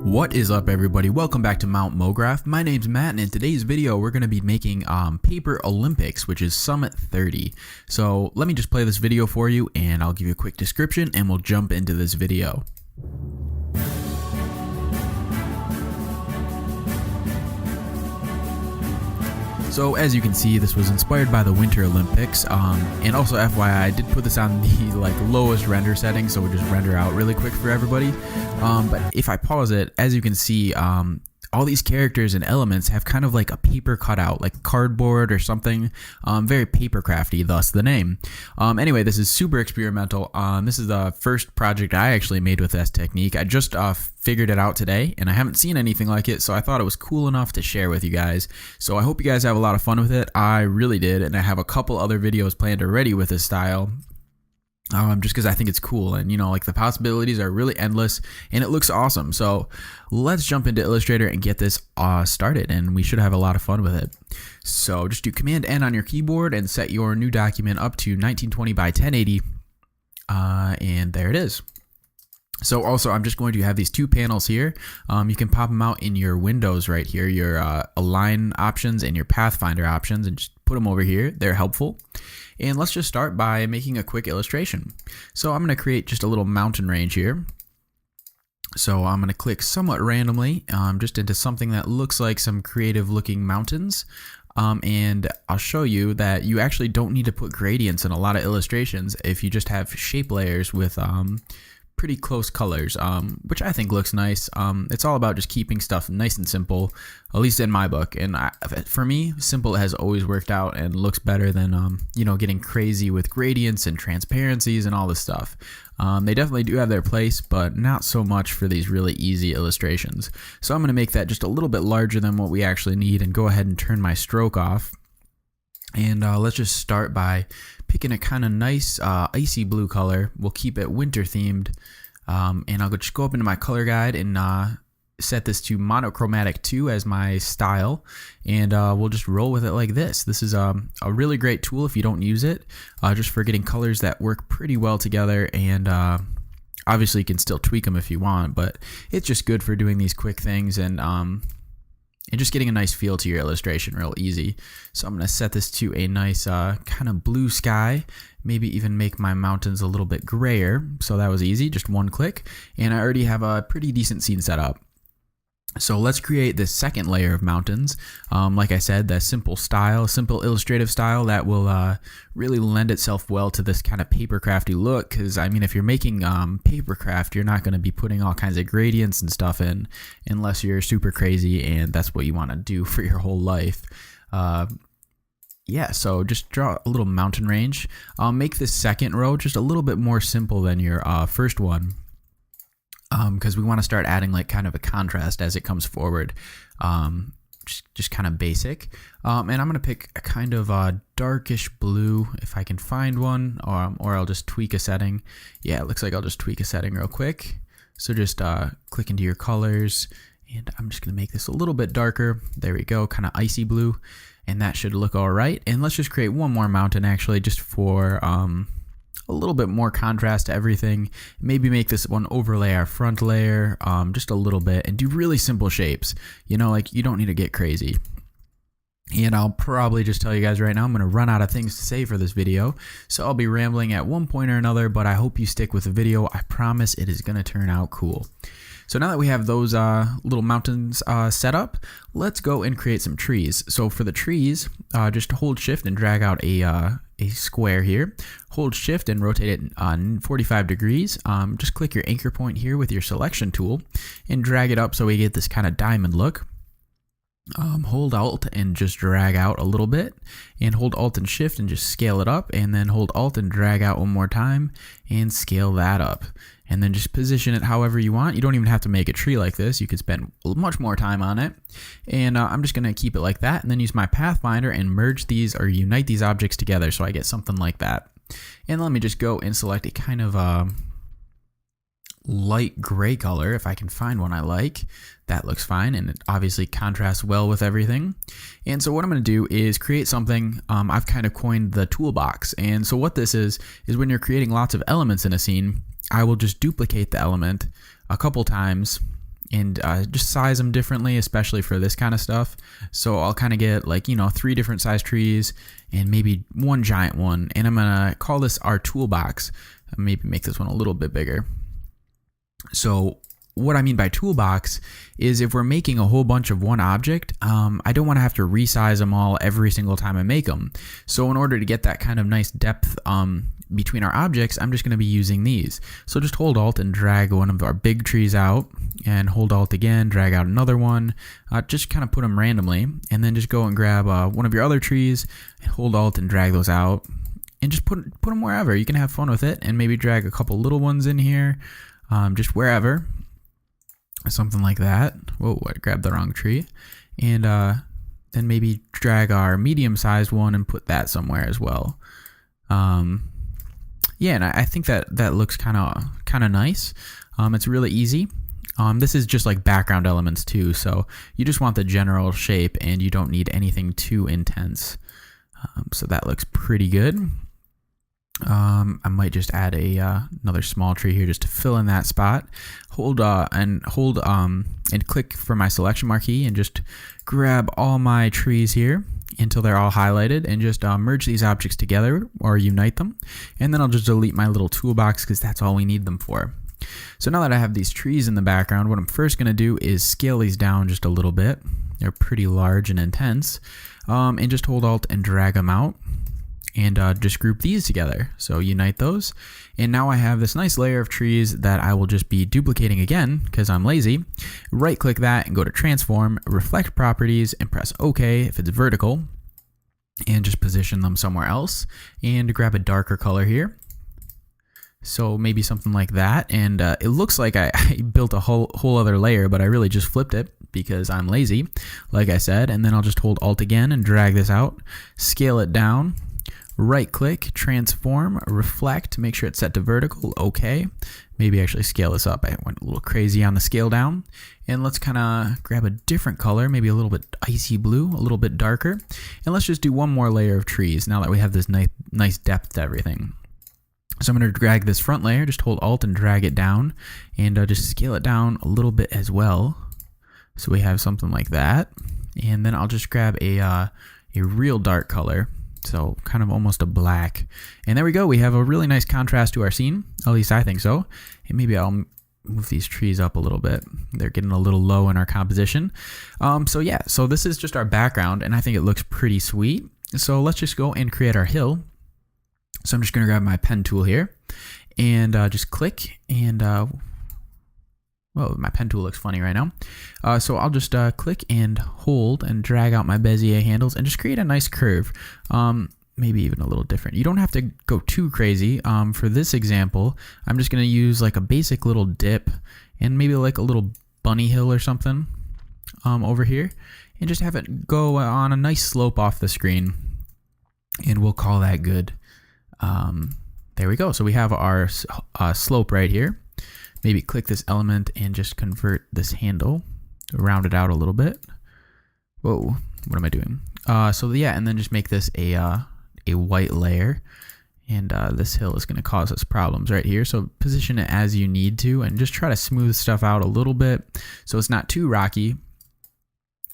What is up, everybody? Welcome back to Mount MoGraph. My name's Matt, and in today's video we're going to be making Paper Olympics, which is Summit 30. So let me just play this video for you and I'll give you a quick description and we'll jump into this video. So as you can see, this was inspired by the Winter Olympics, and also FYI, I did put this on the lowest render setting, so we'll just render out really quick for everybody. But if I pause it, as you can see, all these characters and elements have kind of like a paper cutout, like cardboard or something, very papercrafty, thus the name. Anyway, this is super experimental. This is the first project I actually made with this technique. I just figured it out today, and I haven't seen anything like it, so I thought it was cool enough to share with you guys. So I hope you guys have a lot of fun with it. I really did, and I have a couple other videos planned already with this style. Just because I think it's cool, and the possibilities are really endless and it looks awesome. So let's jump into Illustrator and get this started, and we should have a lot of fun with it. So just do Command N on your keyboard and set your new document up to 1920 by 1080, and there it is. So also, I'm just going to have these two panels here. You can pop them out in your windows right here, your align options and your pathfinder options, and just put them over here. They're helpful. And let's just start by making a quick illustration. So I'm going to create just a little mountain range here. So I'm going to click somewhat randomly just into something that looks like some creative looking mountains. And I'll show you that you actually don't need to put gradients in a lot of illustrations if you just have shape layers with pretty close colors, which I think looks nice. It's all about just keeping stuff nice and simple, at least in my book. And for me, simple has always worked out and looks better than getting crazy with gradients and transparencies and all this stuff. They definitely do have their place, but not so much for these really easy illustrations. So I'm going to make that just a little bit larger than what we actually need and go ahead and turn my stroke off. And let's just start by picking a kind of nice icy blue color. We'll keep it winter themed. And I'll just go up into my color guide and set this to monochromatic 2 as my style. And we'll just roll with it like this. This is a really great tool if you don't use it, just for getting colors that work pretty well together. And obviously you can still tweak them if you want, but it's just good for doing these quick things and just getting a nice feel to your illustration real easy. So I'm going to set this to a nice kind of blue sky, maybe even make my mountains a little bit grayer. So that was easy, just one click. And I already have a pretty decent scene set up. So let's create this second layer of mountains. Like I said, that simple illustrative style that will really lend itself well to this kind of papercrafty look. Because I mean, if you're making papercraft, you're not going to be putting all kinds of gradients and stuff in unless you're super crazy and that's what you want to do for your whole life. Yeah, so just draw a little mountain range. Make this second row just a little bit more simple than your first one. Because we want to start adding like kind of a contrast as it comes forward, just kind of basic. And I'm going to pick a kind of darkish blue if I can find one, or I'll just tweak a setting. Yeah, it looks like I'll just tweak a setting real quick. So just click into your colors, and I'm just going to make this a little bit darker. There we go, kind of icy blue, and that should look all right. And let's just create one more mountain actually, just for a little bit more contrast to everything. Maybe make this one overlay our front layer just a little bit and do really simple shapes. Like you don't need to get crazy. And I'll probably just tell you guys right now, I'm going to run out of things to say for this video. So I'll be rambling at one point or another, but I hope you stick with the video. I promise it is going to turn out cool. So now that we have those little mountains set up, let's go and create some trees. So for the trees, just hold shift and drag out a square here. Hold shift and rotate it on 45 degrees. Just click your anchor point here with your selection tool and drag it up so we get this kind of diamond look. Hold Alt and just drag out a little bit, and hold Alt and Shift and just scale it up, and then hold Alt and drag out one more time and scale that up. And then just position it however you want. You don't even have to make a tree like this. You could spend much more time on it. And I'm just going to keep it like that, and then use my pathfinder and merge these or unite these objects together so I get something like that. And let me just go and select a kind of light gray color if I can find one I like. That looks fine, and it obviously contrasts well with everything. And so what I'm going to do is create something. I've kind of coined the toolbox. And so what this is when you're creating lots of elements in a scene, I will just duplicate the element a couple times and just size them differently, especially for this kind of stuff. So I'll kind of get like, 3 different size trees and maybe one giant one. And I'm going to call this our toolbox. Maybe make this one a little bit bigger. So what I mean by toolbox is if we're making a whole bunch of one object, I don't want to have to resize them all every single time I make them. So in order to get that kind of nice depth between our objects, I'm just going to be using these. So just hold Alt and drag one of our big trees out, and hold Alt again, drag out another one, just kind of put them randomly, and then just go and grab one of your other trees, and hold Alt and drag those out, and just put them wherever. You can have fun with it, and maybe drag a couple little ones in here, just wherever. Something like that. Whoa, I grabbed the wrong tree. And then maybe drag our medium-sized one and put that somewhere as well. Yeah, and I think that looks kind of nice. It's really easy. This is just like background elements too, so you just want the general shape and you don't need anything too intense. So that looks pretty good. I might just add another small tree here just to fill in that spot. Hold and click for my selection marquee and just grab all my trees here until they're all highlighted, and just merge these objects together or unite them. And then I'll just delete my little toolbox because that's all we need them for. So now that I have these trees in the background, what I'm first going to do is scale these down just a little bit. They're pretty large and intense. And just hold Alt and drag them out. And just group these together. So unite those. And now I have this nice layer of trees that I will just be duplicating again because I'm lazy. Right click that and go to transform, reflect properties, and press OK if it's vertical. And just position them somewhere else. And grab a darker color here. So maybe something like that. And it looks like I built a whole other layer, but I really just flipped it because I'm lazy, like I said. And then I'll just hold Alt again and drag this out, scale it down. Right click, transform, reflect, make sure it's set to vertical, okay. Maybe actually scale this up. I went a little crazy on the scale down. And let's kind of grab a different color, maybe a little bit icy blue, a little bit darker. And let's just do one more layer of trees now that we have this nice depth to everything. So I'm going to drag this front layer, just hold Alt and drag it down, and just scale it down a little bit as well. So we have something like that. And then I'll just grab a real dark color. So kind of almost a black. And there we go. We have a really nice contrast to our scene. At least I think so. And maybe I'll move these trees up a little bit. They're getting a little low in our composition. So yeah, so this is just our background and I think it looks pretty sweet. So let's just go and create our hill. So I'm just going to grab my pen tool here and just click and well, my pen tool looks funny right now. So I'll just click and hold and drag out my Bezier handles and just create a nice curve. Maybe even a little different. You don't have to go too crazy. For this example, I'm just going to use like a basic little dip and maybe like a little bunny hill or something over here. And just have it go on a nice slope off the screen. And we'll call that good. There we go. So we have our slope right here. Maybe click this element and just convert this handle, round it out a little bit. Whoa, what am I doing? So yeah, and then just make this a white layer. And this hill is going to cause us problems right here. So position it as you need to and just try to smooth stuff out a little bit so it's not too rocky.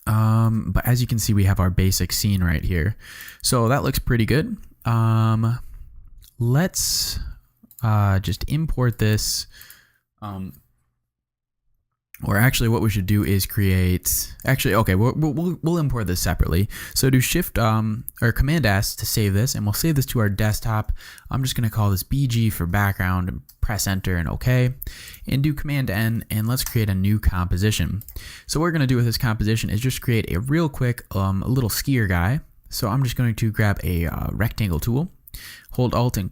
But as you can see, we have our basic scene right here. So that looks pretty good. Let's just import this. Or actually what we should do is create, okay, we'll import this separately. So do Shift or Command S to save this, and we'll save this to our desktop. I'm just going to call this BG for background and press enter and OK. And do Command N and let's create a new composition. So what we're going to do with this composition is just create a real quick little skier guy. So I'm just going to grab a rectangle tool, hold Alt and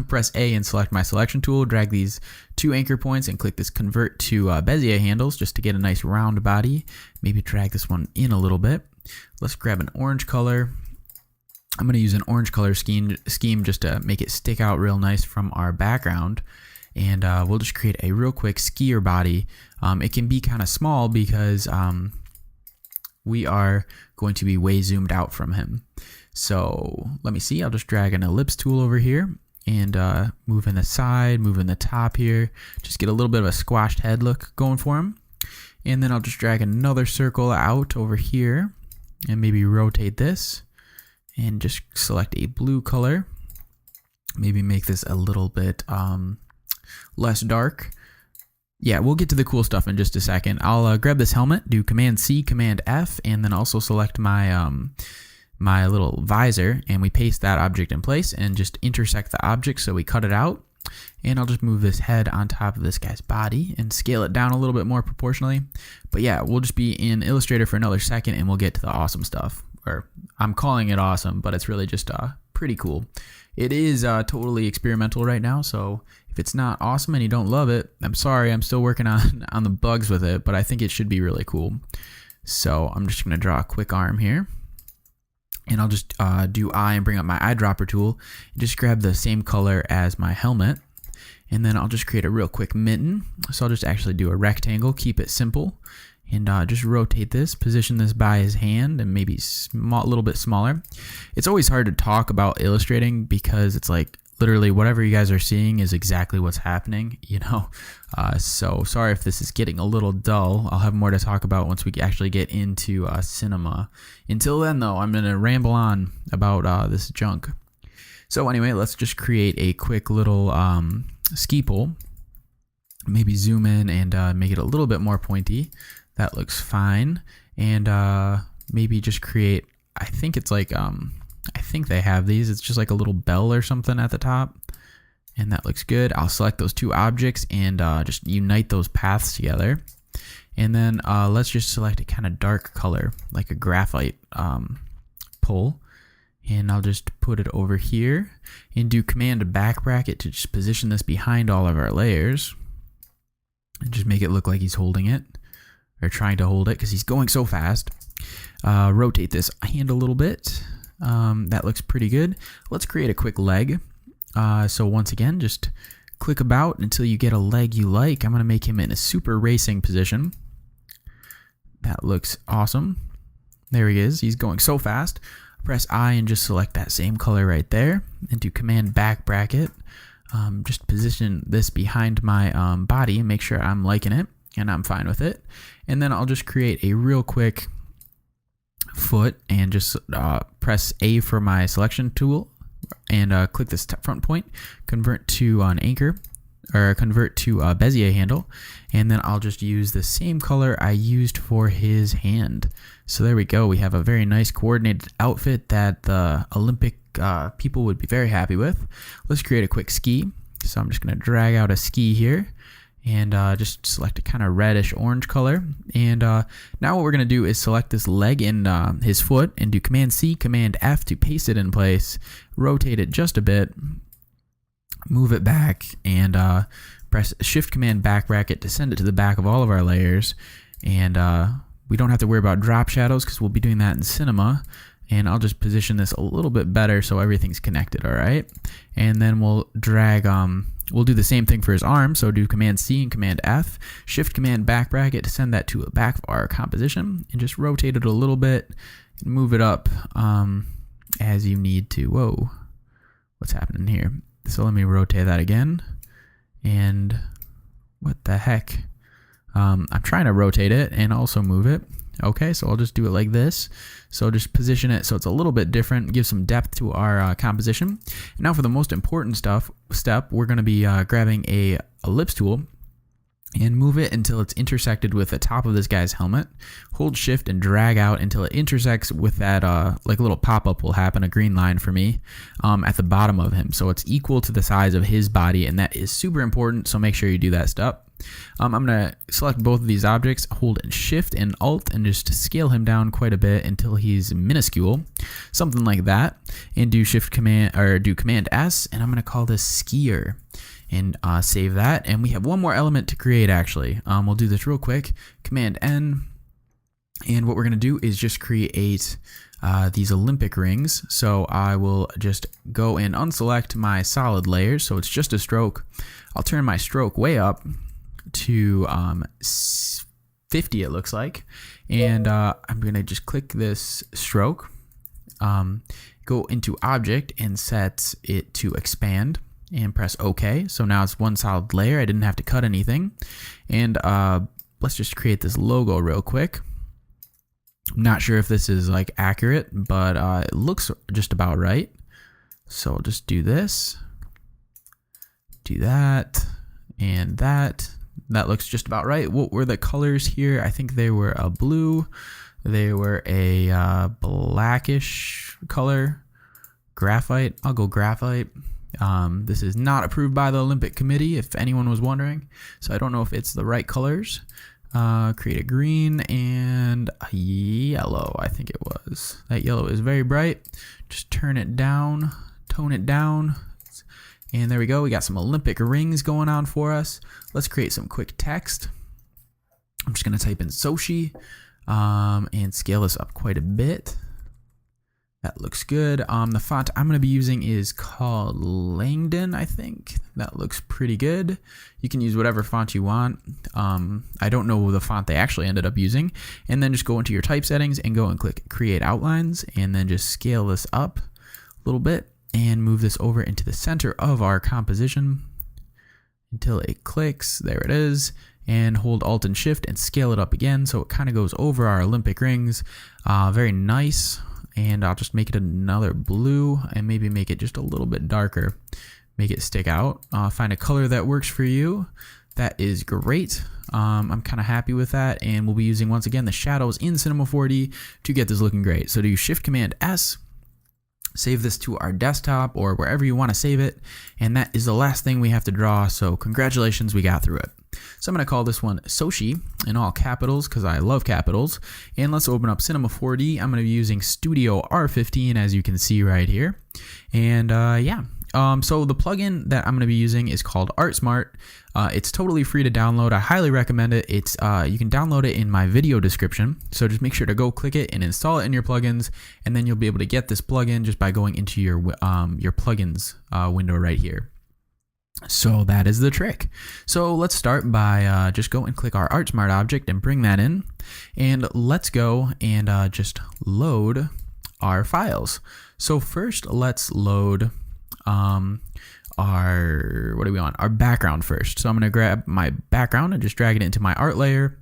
press A and select my selection tool, drag these 2 anchor points and click this convert to Bezier handles just to get a nice round body. Maybe drag this one in a little bit. Let's grab an orange color. I'm going to use an orange color scheme just to make it stick out real nice from our background. And we'll just create a real quick skier body. It can be kind of small because we are going to be way zoomed out from him. So let me see, I'll just drag an ellipse tool over here and moving the side, moving the top here. Just get a little bit of a squashed head look going for him. And then I'll just drag another circle out over here and maybe rotate this and just select a blue color. Maybe make this a little bit less dark. Yeah, we'll get to the cool stuff in just a second. I'll grab this helmet, do Command C, Command F, and then also select my my little visor, and we paste that object in place and just intersect the object, so we cut it out. And I'll just move this head on top of this guy's body and scale it down a little bit more proportionally. But yeah, we'll just be in Illustrator for another second and we'll get to the awesome stuff. Or I'm calling it awesome, but it's really just pretty cool. It is totally experimental right now, so if it's not awesome and you don't love it, I'm sorry, I'm still working on the bugs with it, but I think it should be really cool. So I'm just gonna draw a quick arm here. And I'll just do eye and bring up my eyedropper tool and just grab the same color as my helmet. And then I'll just create a real quick mitten. So I'll just actually do a rectangle, keep it simple, and just rotate this, position this by his hand and maybe a little bit smaller. It's always hard to talk about illustrating because it's like literally whatever you guys are seeing is exactly what's happening, you know. So sorry if this is getting a little dull. I'll have more to talk about once we actually get into cinema. Until then, though, I'm going to ramble on about this junk. So anyway, let's just create a quick little ski pole. Maybe zoom in and make it a little bit more pointy. That looks fine. And maybe just create, I think it's like, I think they have these. It's just like a little bell or something at the top. And that looks good. I'll select those two objects and just unite those paths together. And then let's just select a kind of dark color, like a graphite pole. And I'll just put it over here and do Command back bracket to just position this behind all of our layers. And just make it look like he's holding it, or trying to hold it because he's going so fast. Rotate this hand a little bit. That looks pretty good. Let's create a quick leg. So once again, just click about until you get a leg you like. I'm going to make him in a super racing position. That looks awesome. There he is. He's going so fast. Press I and just select that same color right there and do Command back bracket. Just position this behind my body and make sure I'm liking it and I'm fine with it. And then I'll just create a real quick foot and just press A for my selection tool and click this front point, convert to an anchor, or convert to a Bezier handle, and then I'll just use the same color I used for his hand. So there we go. We have a very nice coordinated outfit that the Olympic people would be very happy with. Let's create a quick ski. So I'm just going to drag out a ski here and just select a kind of reddish orange color. And now what we're going to do is select this leg and his foot and do Command C, Command F to paste it in place, rotate it just a bit, move it back, and press Shift Command back bracket to send it to the back of all of our layers. And we don't have to worry about drop shadows because we'll be doing that in cinema. And I'll just position this a little bit better so everything's connected, all right? And then we'll drag, we'll do the same thing for his arm. So do Command C and Command F, Shift Command back bracket to send that to the back of our composition, and just rotate it a little bit and move it up as you need to. Whoa, what's happening here? So let me rotate that again. And what the heck? I'm trying to rotate it and also move it. Okay, so I'll just do it like this. So just position it so it's a little bit different, give some depth to our composition. And now for the most important step, we're going to be grabbing a ellipse tool and move it until it's intersected with the top of this guy's helmet. Hold Shift and drag out until it intersects with that, like a little pop-up will happen, a green line for me, at the bottom of him. So it's equal to the size of his body, and that is super important, so make sure you do that step. I'm going to select both of these objects, hold Shift and Alt, and just scale him down quite a bit until he's minuscule, something like that, and do Command S, and I'm going to call this Skier. And save that, and we have one more element to create actually. We'll do this real quick. Command N, and what we're going to do is just create these Olympic rings. So I will just go and unselect my solid layers, so it's just a stroke. I'll turn my stroke way up to 50, it looks like, and I'm going to just click this stroke, go into Object and set it to expand. and press OK. So now it's one solid layer. I didn't have to cut anything. And let's just create this logo real quick. I'm not sure if this is like accurate, but it looks just about right. So I'll just do this, do that, and that. That looks just about right. What were the colors here? I think they were a blue. They were a blackish color. Graphite. I'll go graphite. This is not approved by the Olympic Committee, if anyone was wondering. So I don't know if it's the right colors. Create a green and a yellow, I think it was. That yellow is very bright. Just turn it down, tone it down. And there we go. We got some Olympic rings going on for us. Let's create some quick text. I'm just going to type in Sochi and scale this up quite a bit. That looks good. The font I'm going to be using is called Langdon, I think. That looks pretty good. You can use whatever font you want. I don't know the font they actually ended up using. And then just go into your type settings and go and click Create Outlines. And then just scale this up a little bit. And move this over into the center of our composition until it clicks. There it is. And hold Alt and Shift and scale it up again so it kind of goes over our Olympic rings. Very nice. And I'll just make it another blue and maybe make it just a little bit darker. Make it stick out. Find a color that works for you. That is great. I'm kind of happy with that. And we'll be using, once again, the shadows in Cinema 4D to get this looking great. So do Shift Command S. Save this to our desktop or wherever you want to save it. And that is the last thing we have to draw. So congratulations, we got through it. So I'm going to call this one Sochi in all capitals because I love capitals. And let's open up Cinema 4D. I'm going to be using Studio R15 as you can see right here. And so the plugin that I'm going to be using is called ArtSmart. It's totally free to download. I highly recommend it. It's you can download it in my video description. So just make sure to go click it and install it in your plugins, and then you'll be able to get this plugin just by going into your plugins window right here. So that is the trick. So let's start by just go and click our ArtSmart object and bring that in, and let's go and just load our files. So first, let's load our background first. So I'm going to grab my background and just drag it into my art layer.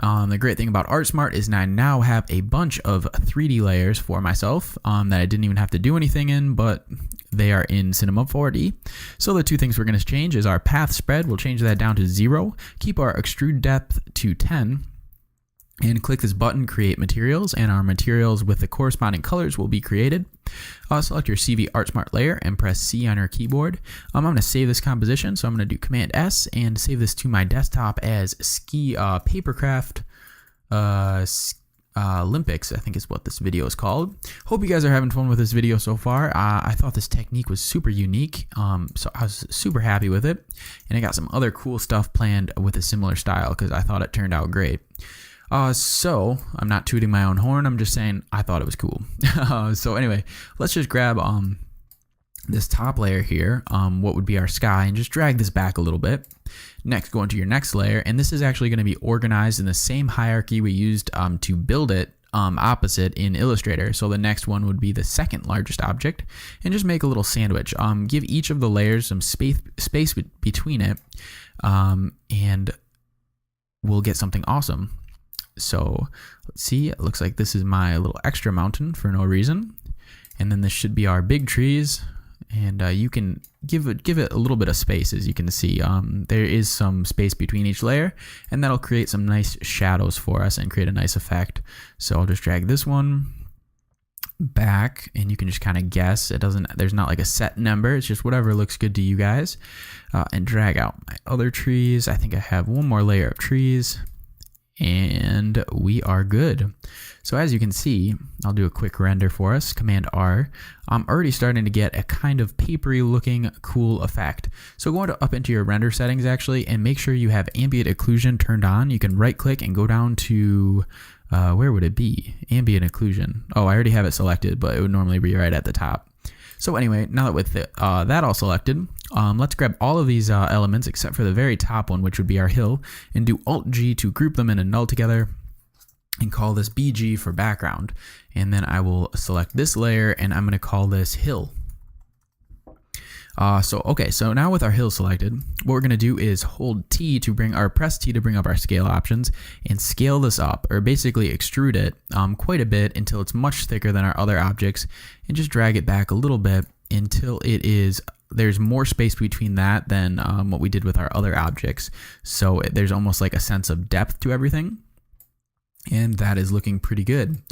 The great thing about ArtSmart is I now have a bunch of 3D layers for myself that I didn't even have to do anything in, but they are in Cinema 4D. So the two things we're going to change is our path spread. We'll change that down to 0. Keep our extrude depth to 10. And click this button, Create Materials, and our materials with the corresponding colors will be created. Select your CV ArtSmart layer and press C on your keyboard. I'm going to save this composition, so I'm going to do Command S and save this to my desktop as Papercraft Olympics, I think is what this video is called. Hope you guys are having fun with this video so far. I thought this technique was super unique, so I was super happy with it. And I got some other cool stuff planned with a similar style because I thought it turned out great. So I'm not tooting my own horn. I'm just saying I thought it was cool. So anyway, let's just grab this top layer here, what would be our sky, and just drag this back a little bit. Next, go into your next layer, and this is actually going to be organized in the same hierarchy we used to build it opposite in Illustrator. So the next one would be the second largest object, and just make a little sandwich. Give each of the layers some space between it, and we'll get something awesome. So let's see, it looks like this is my little extra mountain for no reason. And then this should be our big trees. And you can give it a little bit of space, as you can see. There is some space between each layer, and that'll create some nice shadows for us and create a nice effect. So I'll just drag this one back, and you can just kind of guess. There's not like a set number. It's just whatever looks good to you guys. And drag out my other trees. I think I have one more layer of trees. And we are good. So as you can see, I'll do a quick render for us, Command R. I'm already starting to get a kind of papery looking cool effect. So go up into your render settings actually, and make sure you have ambient occlusion turned on. You can right click and go down to, where would it be? Ambient occlusion. Oh, I already have it selected, but it would normally be right at the top. So anyway, now that with that all selected, let's grab all of these elements except for the very top one, which would be our hill, and do Alt-G to group them in a null together, and call this BG for background. And then I will select this layer, and I'm going to call this hill. So now with our hill selected, what we're going to do is hold T to bring our press T to bring up our scale options and scale this up, or basically extrude it quite a bit until it's much thicker than our other objects, and just drag it back a little bit until there's more space between that than what we did with our other objects. So there's almost like a sense of depth to everything. And that is looking pretty good.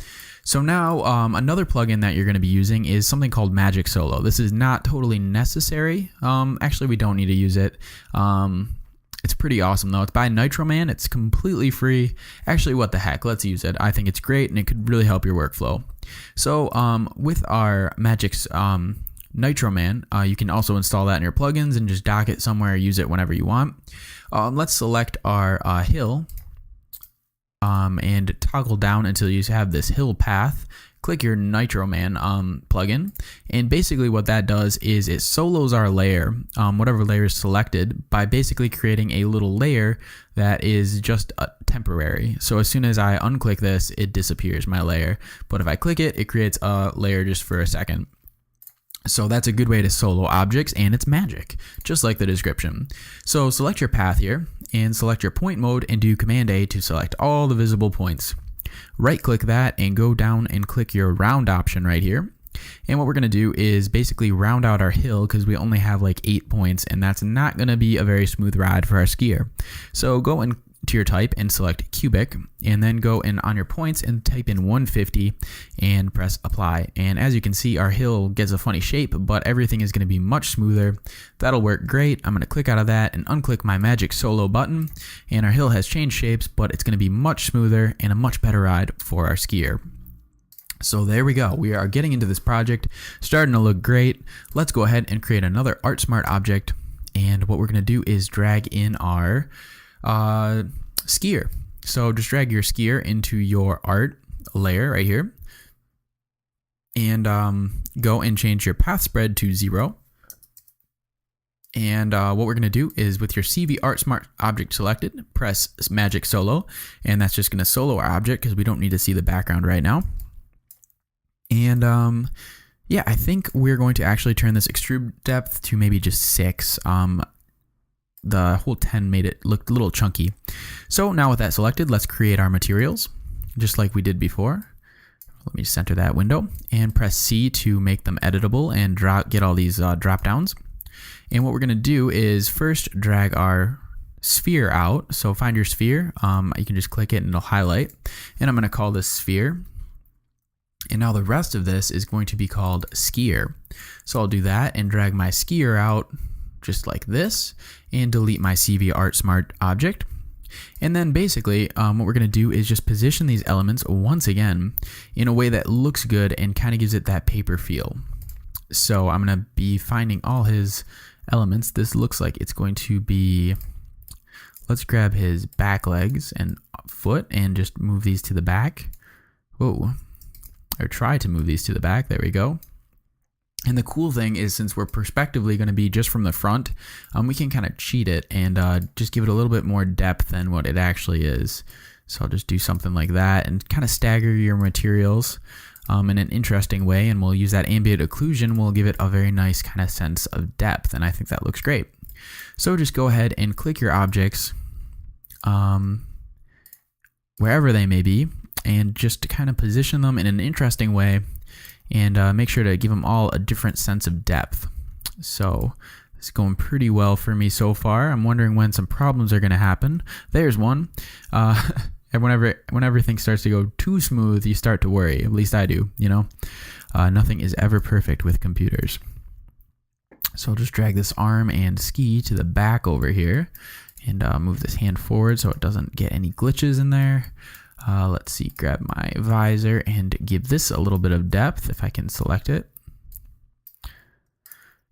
So now another plugin that you're going to be using is something called Magic Solo. This is not totally necessary. Actually, we don't need to use it. It's pretty awesome though. It's by Nitroman. It's completely free. Actually, what the heck? Let's use it. I think it's great and it could really help your workflow. So with our Nitroman, you can also install that in your plugins and just dock it somewhere, use it whenever you want. Let's select our hill. And toggle down until you have this hill path. Click your Nitroman plugin, and basically what that does is it solos our layer, whatever layer is selected, by basically creating a little layer that is just temporary. So as soon as I unclick this, it disappears, my layer. But if I click it, it creates a layer just for a second. So that's a good way to solo objects, and it's magic, just like the description. So select your path here and select your point mode and do Command A to select all the visible points. Right click that and go down and click your round option right here. And what we're going to do is basically round out our hill because we only have like 8 points, and that's not going to be a very smooth ride for our skier. So go into your type and select cubic, and then go in on your points and type in 150 and press apply. And as you can see, our hill gets a funny shape, but everything is going to be much smoother. That'll work great. I'm going to click out of that and unclick my Magic Solo button, and our hill has changed shapes, but it's going to be much smoother and a much better ride for our skier. So there we go. We are getting into this project, starting to look great. Let's go ahead and create another ArtSmart object, and what we're going to do is drag in our skier. So just drag your skier into your art layer right here, and go and change your path spread to 0. And what we're going to do is with your CV ArtSmart object selected, press Magic Solo, and that's just going to solo our object because we don't need to see the background right now. And yeah, I think we're going to actually turn this extrude depth to maybe just 6. The whole 10 made it look a little chunky. So now with that selected, let's create our materials just like we did before. Let me center that window and press C to make them editable and get all these drop downs. And what we're going to do is first drag our sphere out. So find your sphere. You can just click it and it'll highlight. And I'm going to call this sphere. And now the rest of this is going to be called skier. So I'll do that and drag my skier out just like this, and delete my CV ArtSmart object. And then basically what we're going to do is just position these elements once again in a way that looks good and kind of gives it that paper feel. So I'm going to be finding all his elements. This looks like it's going to be, let's grab his back legs and foot and just move these to the back. Whoa. Or try to move these to the back. There we go. And the cool thing is, since we're perspectively going to be just from the front, we can kind of cheat it and just give it a little bit more depth than what it actually is. So I'll just do something like that and kind of stagger your materials in an interesting way, and we'll use that ambient occlusion. We'll give it a very nice kind of sense of depth, and I think that looks great. So just go ahead and click your objects wherever they may be, and just to kind of position them in an interesting way, and make sure to give them all a different sense of depth. So it's going pretty well for me so far. I'm wondering when some problems are going to happen. There's one. And when everything starts to go too smooth, you start to worry. At least I do, you know. Nothing is ever perfect with computers. So I'll just drag this arm and ski to the back over here, and move this hand forward so it doesn't get any glitches in there. Let's see, grab my visor and give this a little bit of depth if I can select it.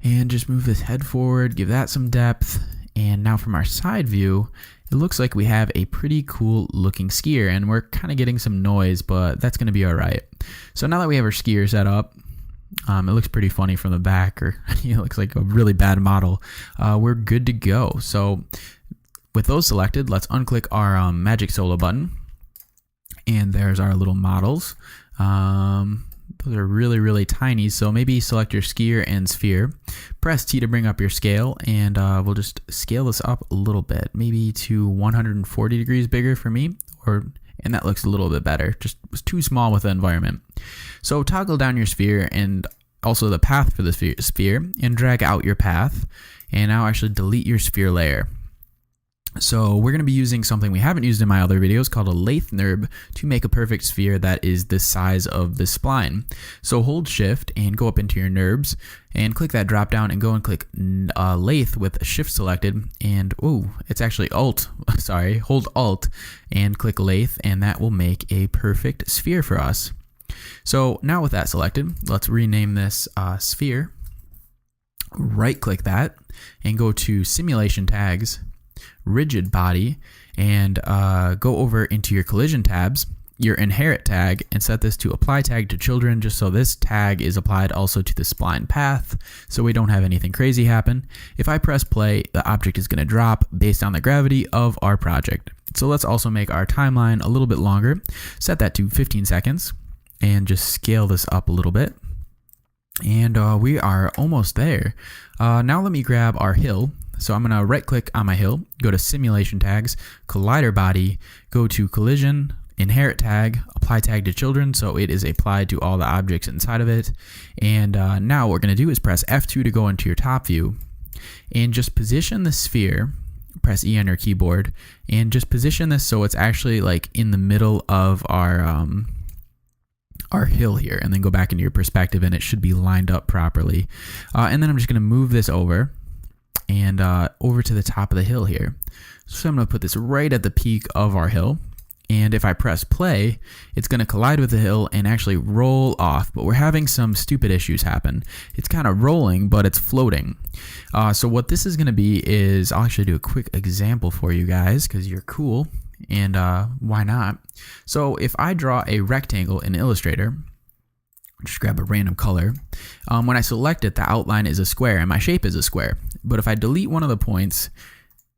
And just move this head forward, give that some depth. And now from our side view, it looks like we have a pretty cool looking skier, and we're kind of getting some noise, but that's going to be all right. So now that we have our skier set up, it looks pretty funny from the back, or it looks like a really bad model. We're good to go. So with those selected, let's unclick our Magic Solo button. And there's our little models. those are really, really tiny. So maybe select your skier and sphere. Press T to bring up your scale, and we'll just scale this up a little bit, maybe to 140 degrees bigger for me, and that looks a little bit better. Just was too small with the environment. So toggle down your sphere and also the path for the sphere, and drag out your path. And now actually delete your sphere layer. So we're going to be using something we haven't used in my other videos called a lathe NURB to make a perfect sphere that is the size of the spline. So hold shift and go up into your NURBs and click that drop down and go and click lathe with shift selected, and it's actually alt, sorry, hold alt and click lathe, and that will make a perfect sphere for us. So now with that selected, let's rename this sphere. Right click that and go to simulation tags, rigid body, and go over into your collision tabs, your inherit tag, and set this to apply tag to children, just so this tag is applied also to the spline path, so we don't have anything crazy happen. If I press play, the object is going to drop based on the gravity of our project. So let's also make our timeline a little bit longer. Set that to 15 seconds and just scale this up a little bit. And we are almost there. Now let me grab our hill. So I'm going to right click on my hill, go to simulation tags, collider body, go to collision, inherit tag, apply tag to children, so it is applied to all the objects inside of it. And now what we're going to do is press F2 to go into your top view and just position the sphere. Press E on your keyboard and just position this so it's actually like in the middle of our hill here, and then go back into your perspective and it should be lined up properly. And then I'm just going to move this over and over to the top of the hill here. So I'm going to put this right at the peak of our hill, and if I press play, it's going to collide with the hill and actually roll off, but we're having some stupid issues happen. It's kind of rolling, but it's floating. So what this is going to be is, I'll actually do a quick example for you guys because you're cool. And why not? So if I draw a rectangle in Illustrator, just grab a random color. When I select it, the outline is a square and my shape is a square. But if I delete one of the points,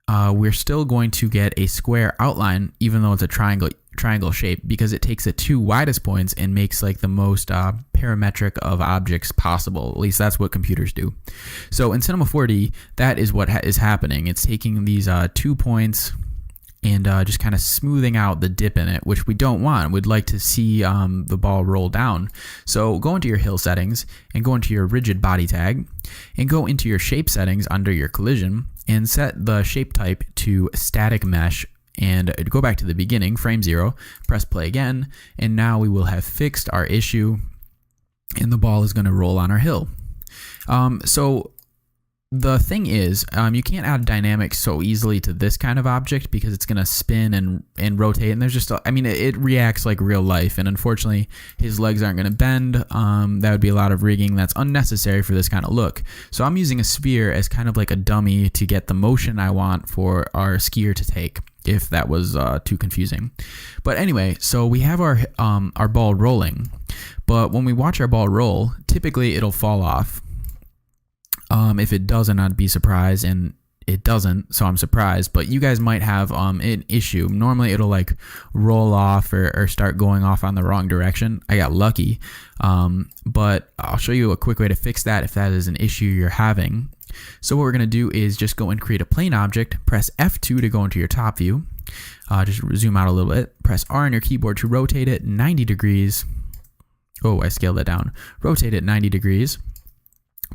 we're still going to get a square outline, even though it's a triangle shape, because it takes the two widest points and makes like the most parametric of objects possible. At least that's what computers do. So in Cinema 4D, that is what is happening. It's taking these 2 points and just kind of smoothing out the dip in it, which we don't want. We'd like to see the ball roll down. So go into your hill settings and go into your rigid body tag and go into your shape settings under your collision and set the shape type to static mesh, and go back to the beginning, frame 0, press play again, and now we will have fixed our issue and the ball is going to roll on our hill. So the thing is, you can't add dynamics so easily to this kind of object because it's going to spin and rotate, and there's just, it reacts like real life, and unfortunately his legs aren't going to bend. That would be a lot of rigging that's unnecessary for this kind of look. So I'm using a sphere as kind of like a dummy to get the motion I want for our skier to take, if that was too confusing. But anyway, so we have our ball rolling, but when we watch our ball roll, typically it'll fall off. If it doesn't, I'd be surprised, and it doesn't, so I'm surprised. But you guys might have an issue. Normally it'll like roll off or start going off on the wrong direction. I got lucky, but I'll show you a quick way to fix that if that is an issue you're having. So what we're going to do is just go and create a plane object, press F2 to go into your top view, just zoom out a little bit, press R on your keyboard to rotate it 90 degrees. Oh, I scaled that down. Rotate it 90 degrees.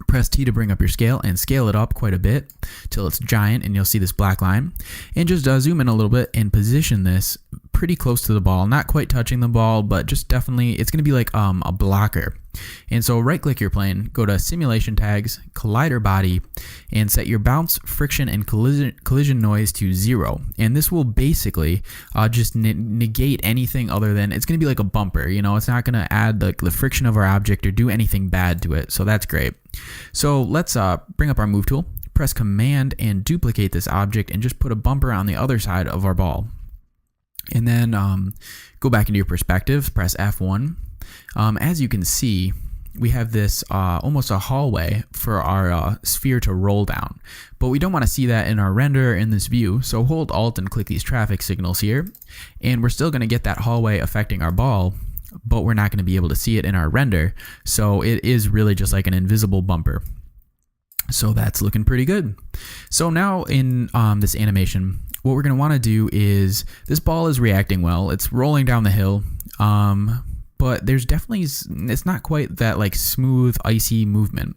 Press T to bring up your scale and scale it up quite a bit till it's giant and you'll see this black line. And just zoom in a little bit and position this pretty close to the ball, not quite touching the ball, but just definitely, it's going to be like a blocker. And so right click your plane, go to simulation tags, collider body, and set your bounce, friction, and collision noise to 0. And this will basically just negate anything other than, it's going to be like a bumper, it's not going to add the friction of our object or do anything bad to it. So that's great. So let's bring up our move tool, press command and duplicate this object and just put a bumper on the other side of our ball. And then go back into your perspective, press F1. As you can see, we have this almost a hallway for our sphere to roll down, but we don't want to see that in our render in this view. So hold Alt and click these traffic signals here, and we're still going to get that hallway affecting our ball, but we're not going to be able to see it in our render. So it is really just like an invisible bumper. So that's looking pretty good. So now in this animation, what we're going to want to do is, this ball is reacting well. It's rolling down the hill, but there's definitely, it's not quite that like smooth, icy movement.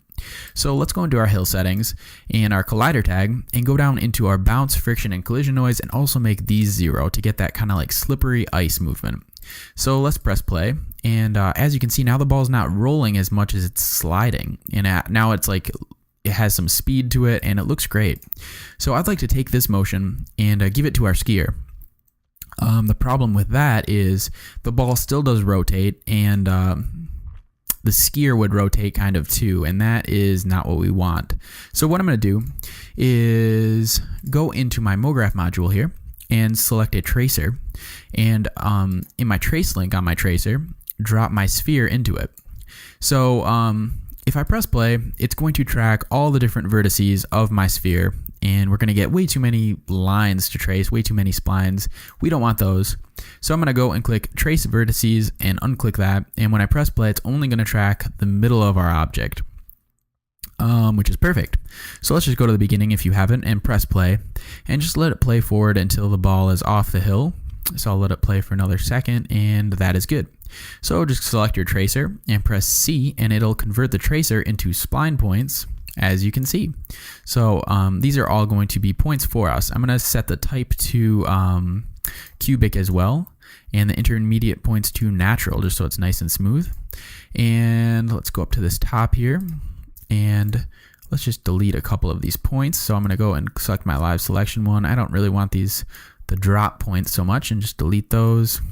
So let's go into our hill settings and our collider tag and go down into our bounce, friction, and collision noise, and also make these 0 to get that kind of like slippery ice movement. So let's press play, and as you can see, now the ball's not rolling as much as it's sliding, and now it's like it has some speed to it and it looks great. So I'd like to take this motion and give it to our skier. The problem with that is the ball still does rotate, and the skier would rotate kind of too, and that is not what we want. So what I'm going to do is go into my MoGraph module here and select a tracer, and in my trace link on my tracer, drop my sphere into it. So if I press play, it's going to track all the different vertices of my sphere, and we're going to get way too many lines to trace, way too many splines. We don't want those. So I'm going to go and click Trace Vertices and unclick that, and when I press play, it's only going to track the middle of our object, which is perfect. So let's just go to the beginning if you haven't, and press play, and just let it play forward until the ball is off the hill. So I'll let it play for another second, and that is good. So just select your tracer and press C, and it'll convert the tracer into spline points, as you can see. So these are all going to be points for us. I'm going to set the type to cubic as well, and the intermediate points to natural, just so it's nice and smooth. And let's go up to this top here, and let's just delete a couple of these points. So I'm going to go and select my live selection one. I don't really want the drop points so much, and just delete those.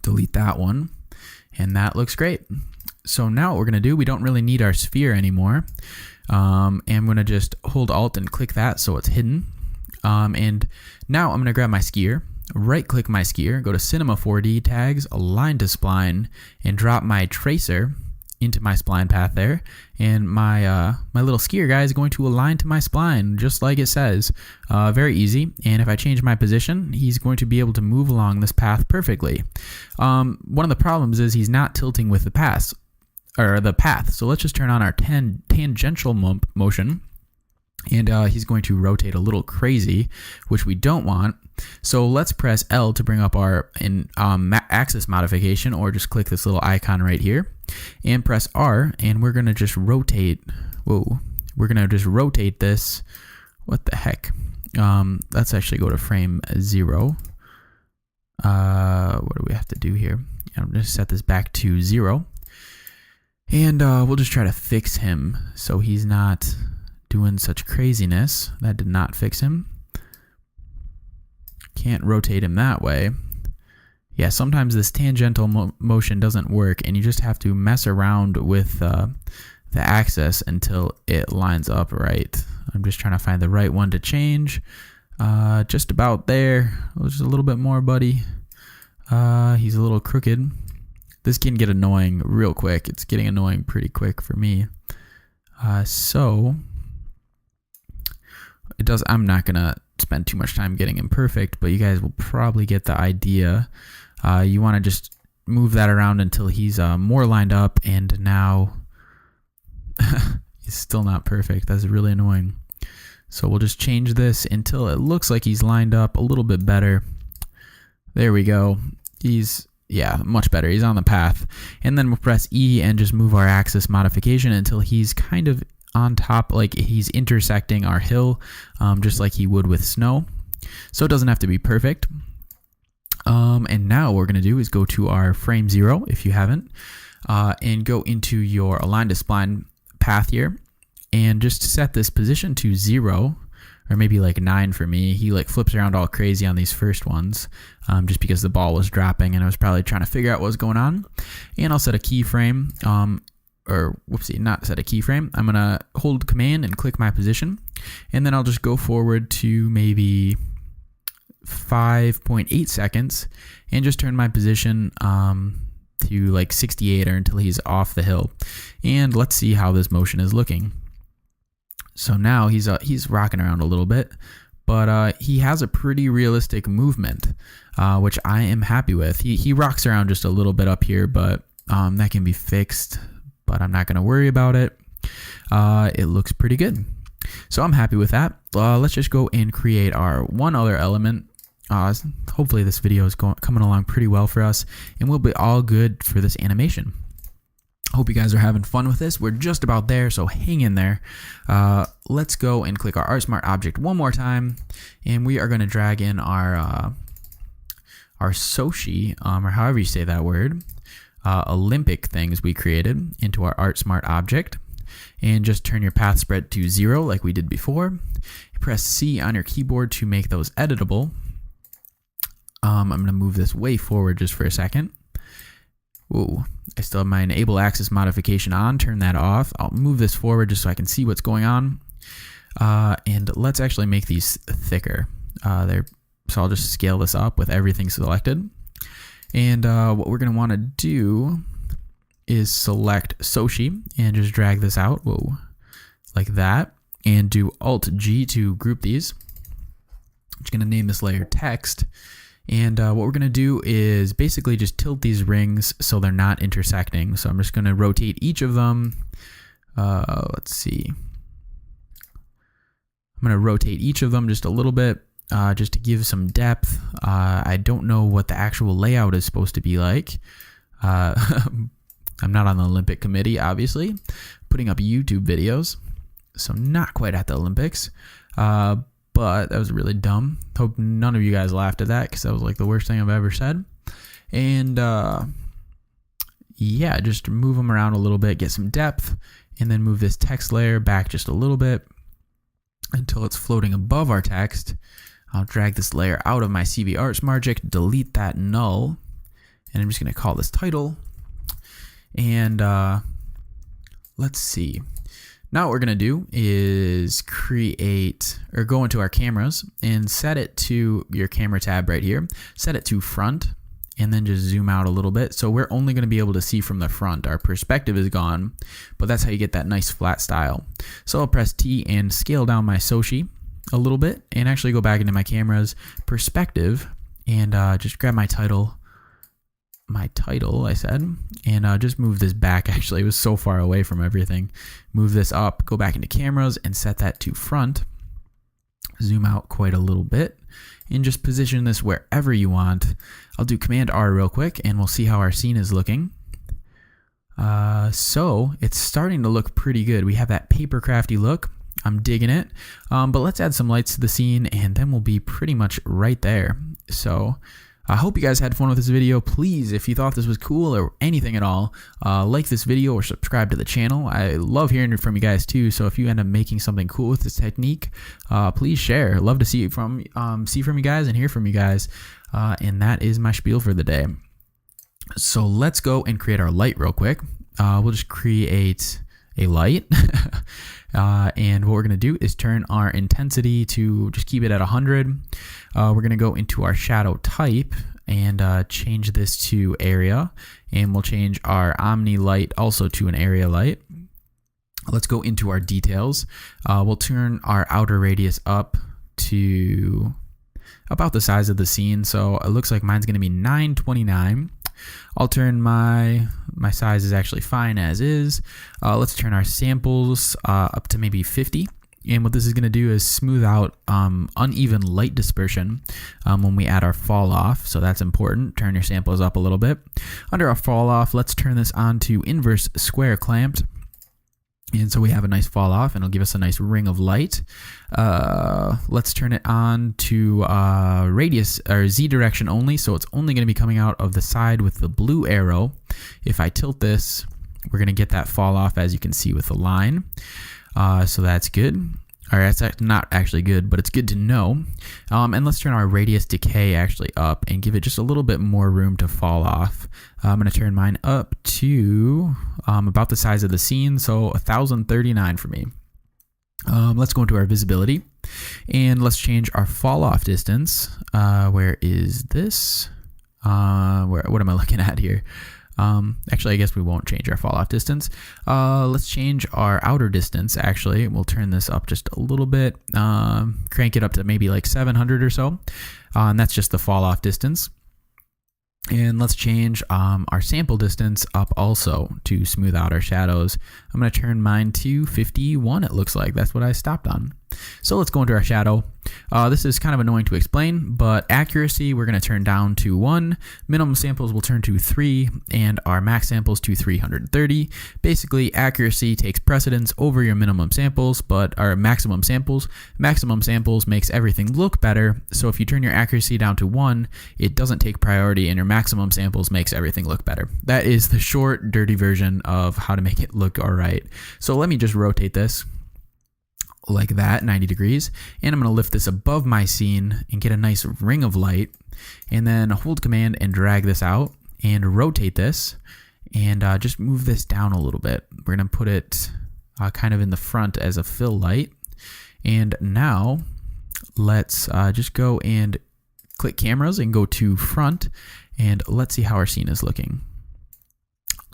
Delete that one, and that looks great. So now what we're going to do, we don't really need our sphere anymore, and I'm going to just hold Alt and click that so it's hidden. And now I'm going to grab my skier, right click my skier, go to Cinema 4D tags, align to spline, and drop my tracer into my spline path there, and my little skier guy is going to align to my spline just like it says. Very easy. And if I change my position, he's going to be able to move along this path perfectly. One of the problems is he's not tilting with the path. So let's just turn on our tangential motion, and he's going to rotate a little crazy, which we don't want. So let's press L to bring up our axis modification, or just click this little icon right here and press R, and we're going to just rotate. Whoa, we're going to just rotate this. What the heck? Let's actually go to frame 0. What do we have to do here? I'm going to set this back to 0, and we'll just try to fix him so he's not doing such craziness. That did not fix him. Can't rotate him that way. Yeah, sometimes this tangential motion doesn't work, and you just have to mess around with the axis until it lines up right. I'm just trying to find the right one to change. Just about there. Just a little bit more, buddy. He's a little crooked. This can get annoying real quick. It's getting annoying pretty quick for me. So it does. I'm not gonna spend too much time getting him perfect, but you guys will probably get the idea. You want to just move that around until he's more lined up, and now he's still not perfect. That's really annoying. So we'll just change this until it looks like he's lined up a little bit better. There we go. Yeah, much better. He's on the path. And then we'll press E and just move our axis modification until he's kind of on top, like he's intersecting our hill, just like he would with snow. So it doesn't have to be perfect. And now what we're going to do is go to our frame 0, if you haven't, and go into your align to spline path here, and just set this position to 0, or maybe like 9 for me. He like flips around all crazy on these first ones, just because the ball was dropping and I was probably trying to figure out what was going on. And I'll set a keyframe, or whoopsie, not set a keyframe. I'm going to hold Command and click my position, and then I'll just go forward to maybe 5.8 seconds and just turn my position to like 68 or until he's off the hill. And let's see how this motion is looking. So now he's rocking around a little bit, but he has a pretty realistic movement, which I am happy with. He rocks around just a little bit up here, but that can be fixed, but I'm not going to worry about it. It looks pretty good. So I'm happy with that. Let's just go and create our one other element. Hopefully this video is coming along pretty well for us, and we'll be all good for this animation. Hope you guys are having fun with this. We're just about there, so hang in there. Let's go and click our ArtSmart object one more time, and we are going to drag in our Soshi, or however you say that word, Olympic things we created into our ArtSmart object, and just turn your path spread to 0 like we did before. Press C on your keyboard to make those editable. I'm going to move this way forward just for a second. Whoa, I still have my enable axis modification on. Turn that off. I'll move this forward just so I can see what's going on. And let's actually make these thicker. So I'll just scale this up with everything selected. And what we're going to want to do is select Soshi and just drag this out. Whoa, like that. And do Alt-G to group these. I'm just going to name this layer text. And what we're going to do is basically just tilt these rings so they're not intersecting. So I'm just going to rotate each of them. Let's see. I'm going to rotate each of them just a little bit, just to give some depth. I don't know what the actual layout is supposed to be like. I'm not on the Olympic committee, obviously. Putting up YouTube videos. So not quite at the Olympics. But that was really dumb. Hope none of you guys laughed at that, because that was like the worst thing I've ever said. And yeah, just move them around a little bit, get some depth, and then move this text layer back just a little bit until it's floating above our text. I'll drag this layer out of my CV Arts Margic, delete that null, and I'm just going to call this title. And let's see. Now what we're going to do is go into our cameras and set it to your camera tab right here. Set it to front and then just zoom out a little bit. So we're only going to be able to see from the front. Our perspective is gone, but that's how you get that nice flat style. So I'll press T and scale down my Soshi a little bit and actually go back into my camera's perspective and just grab my title, I said, and just move this back. Actually, it was so far away from everything. Move this up, go back into cameras and set that to front. Zoom out quite a little bit and just position this wherever you want. I'll do Command R real quick and we'll see how our scene is looking. So it's starting to look pretty good. We have that papercrafty look. I'm digging it. But let's add some lights to the scene and then we'll be pretty much right there. So I hope you guys had fun with this video. Please, if you thought this was cool or anything at all, like this video or subscribe to the channel. I love hearing from you guys too. So if you end up making something cool with this technique, please share. Love to see from you guys and hear from you guys. And that is my spiel for the day. So let's go and create our light real quick. We'll just create a light. And what we're going to do is turn our intensity to just keep it at 100. We're going to go into our shadow type and change this to area. And we'll change our omni light also to an area light. Let's go into our details. We'll turn our outer radius up to about the size of the scene. So it looks like mine's going to be 929. I'll turn my size is actually fine as is. Let's turn our samples up to maybe 50. And what this is going to do is smooth out uneven light dispersion when we add our fall off. So that's important. Turn your samples up a little bit. Under our fall off, let's turn this on to inverse square clamped. And so we have a nice fall off and it'll give us a nice ring of light. Let's turn it on to radius or Z direction only. So it's only going to be coming out of the side with the blue arrow. If I tilt this, we're going to get that fall off as you can see with the line. So that's good. All right, that's not actually good, but it's good to know. And let's turn our radius decay actually up and give it just a little bit more room to fall off. I'm going to turn mine up to about the size of the scene, so 1039 for me. Let's go into our visibility and let's change our fall off distance. Where is this? What am I looking at here? Actually, I guess we won't change our fall off distance. Let's change our outer distance. Actually, we'll turn this up just a little bit, crank it up to maybe like 700 or so. And that's just the fall off distance. And let's change our sample distance up also to smooth out our shadows. I'm going to turn mine to 51, it looks like. That's what I stopped on. So let's go into our shadow. This is kind of annoying to explain, but accuracy we're going to turn down to 1. Minimum samples will turn to 3, and our max samples to 330. Basically, accuracy takes precedence over your minimum samples, but our maximum samples. Maximum samples makes everything look better, so if you turn your accuracy down to 1, it doesn't take priority, and your maximum samples makes everything look better. That is the short, dirty version of how to make it look alright. So let me just rotate this like that, 90 degrees, and I'm going to lift this above my scene and get a nice ring of light, and then hold command and drag this out and rotate this, and just move this down a little bit. We're going to put it kind of in the front as a fill light, and now let's just go and click cameras and go to front, and let's see how our scene is looking.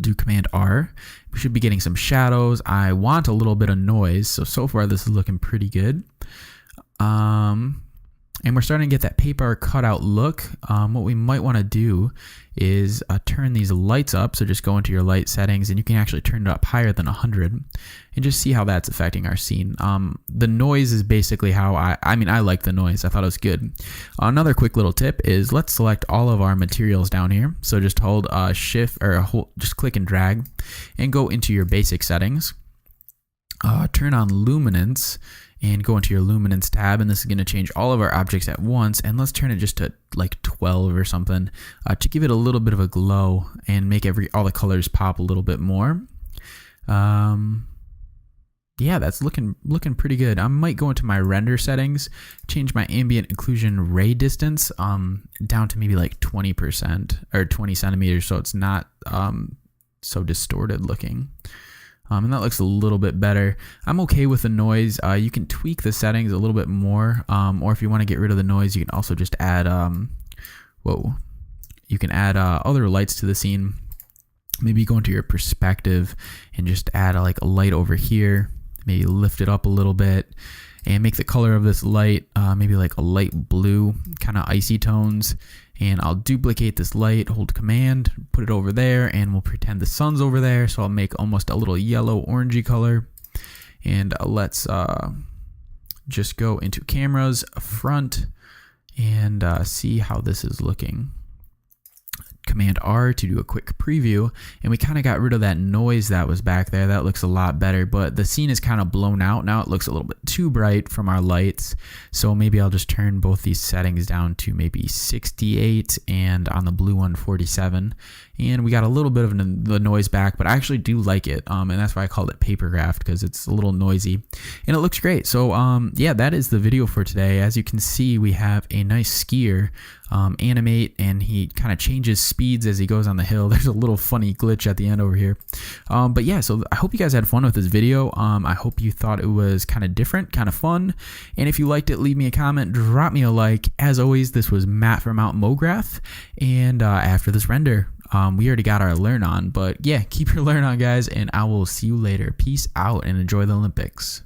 Do Command R. We should be getting some shadows. I want a little bit of noise, so far this is looking pretty good. And we're starting to get that paper cutout look. What we might want to do is turn these lights up. So just go into your light settings, and you can actually turn it up higher than 100 and just see how that's affecting our scene. The noise is basically how I like the noise. I thought it was good. Another quick little tip is let's select all of our materials down here. So just hold shift or just click and drag and go into your basic settings. Turn on luminance and go into your luminance tab, and this is going to change all of our objects at once, and let's turn it just to like 12 or something to give it a little bit of a glow and make all the colors pop a little bit more. Yeah, that's looking pretty good. I might go into my render settings, change my ambient occlusion ray distance down to maybe like 20% or 20 centimeters, so it's not so distorted looking. And that looks a little bit better. I'm okay with the noise. You can tweak the settings a little bit more, or if you want to get rid of the noise, you can also just add, you can add other lights to the scene. Maybe go into your perspective and just add like a light over here. Maybe lift it up a little bit and make the color of this light maybe like a light blue, kind of icy tones. And I'll duplicate this light, hold command, put it over there, and we'll pretend the sun's over there. So I'll make almost a little yellow orangey color. And let's just go into cameras, front, and see how this is looking. Command R to do a quick preview, and we kind of got rid of that noise that was back there. That looks a lot better, but the scene is kind of blown out now. It looks a little bit too bright from our lights, so maybe I'll just turn both these settings down to maybe 68 and on the blue one 47, and we got a little bit of the noise back, but I actually do like it, and that's why I called it Papercraft, because it's a little noisy and it looks great. So yeah, that is the video for today. As you can see, we have a nice skier animate, and he kind of changes speeds as he goes on the hill. There's a little funny glitch at the end over here, but yeah, so I hope you guys had fun with this video. I hope you thought it was kind of different, kind of fun, and if you liked it, leave me a comment, drop me a like. As always, this was Matt from Mount Mograph, and after this render, we already got our learn on, but yeah, keep your learn on, guys, and I will see you later. Peace out and enjoy the Olympics.